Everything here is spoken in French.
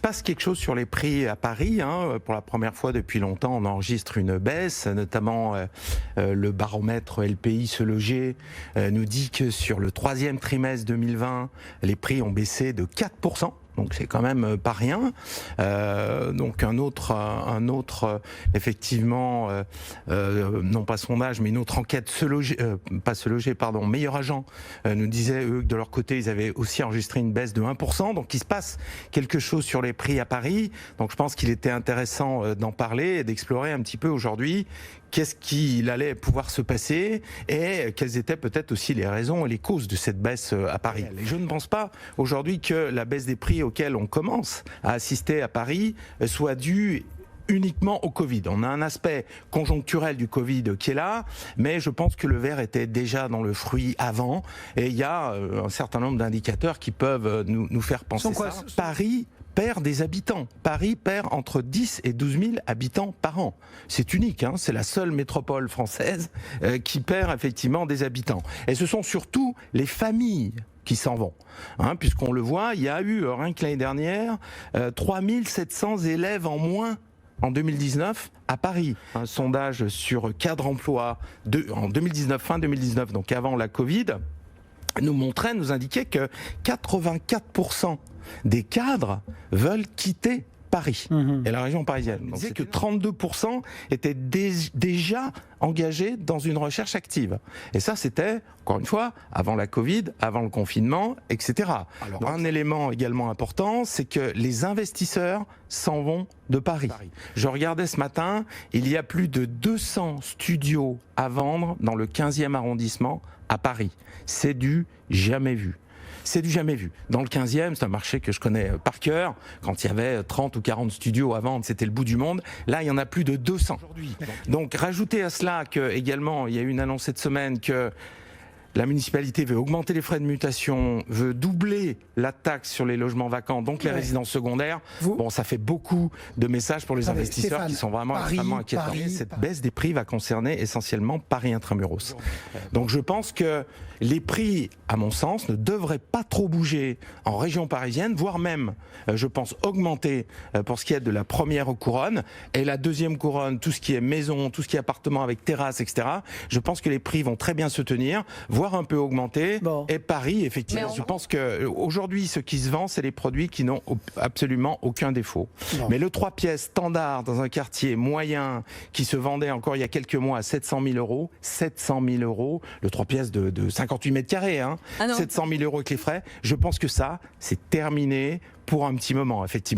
passe quelque chose sur les prix à Paris. Pour la première fois depuis longtemps, on enregistre une baisse, notamment le baromètre LPI Se Loger nous dit que sur le troisième trimestre 2020, les prix ont baissé de 4%. Donc c'est quand même pas rien. Donc un autre effectivement, non pas sondage, mais une autre enquête Meilleur Agent nous disait eux que de leur côté ils avaient aussi enregistré une baisse de 1%. Donc il se passe quelque chose sur les prix à Paris. Donc je pense qu'il était intéressant d'en parler et d'explorer un petit peu aujourd'hui qu'est-ce qu'il allait pouvoir se passer et quelles étaient peut-être aussi les raisons et les causes de cette baisse à Paris. Et je ne pense pas aujourd'hui que la baisse des prix auxquels on commence à assister à Paris soit due uniquement au Covid. On a un aspect conjoncturel du Covid qui est là, mais je pense que le verre était déjà dans le fruit avant, et il y a un certain nombre d'indicateurs qui peuvent nous faire penser ça. Paris perd des habitants. Paris perd entre 10 et 12 000 habitants par an. C'est unique, c'est la seule métropole française qui perd effectivement des habitants. Et ce sont surtout les familles qui s'en vont. Puisqu'on le voit, il y a eu, rien que l'année dernière, 3 700 élèves en moins en 2019 à Paris. Un sondage sur cadre emploi en 2019, fin 2019, donc avant la Covid, nous indiquait que 84% des cadres veulent quitter Paris et la région parisienne. Donc c'est que 32% étaient déjà engagés dans une recherche active. Et ça, c'était, encore une fois, avant la Covid, avant le confinement, etc. Alors, un élément également important, c'est que les investisseurs s'en vont de Paris. Je regardais ce matin, il y a plus de 200 studios à vendre dans le 15e arrondissement à Paris. C'est du jamais vu. C'est du jamais vu. Dans le 15e, c'est un marché que je connais par cœur. Quand il y avait 30 ou 40 studios à vendre, c'était le bout du monde. Là, il y en a plus de 200. Donc, rajoutez à cela que, également, il y a eu une annonce cette semaine que la municipalité veut augmenter les frais de mutation, veut doubler la taxe sur les logements vacants, donc les résidences secondaires. Bon, ça fait beaucoup de messages pour les investisseurs qui sont vraiment extrêmement inquiétants. Cette baisse des prix va concerner essentiellement Paris Intramuros. Donc je pense que les prix, à mon sens, ne devraient pas trop bouger en région parisienne, voire même, je pense, augmenter pour ce qui est de la première couronne. Et la deuxième couronne, tout ce qui est maison, tout ce qui est appartement avec terrasse, etc., je pense que les prix vont très bien se tenir, voire un peu augmenter. Bon. Et Paris, effectivement, je pense qu'aujourd'hui, ce qui se vend, c'est les produits qui n'ont absolument aucun défaut. Bon. Mais le 3 pièces standard dans un quartier moyen qui se vendait encore il y a quelques mois à 700 000 euros, 700 000 euros, le 3 pièces de 58 mètres carrés, 700 000 euros avec les frais, je pense que ça, c'est terminé pour un petit moment, effectivement.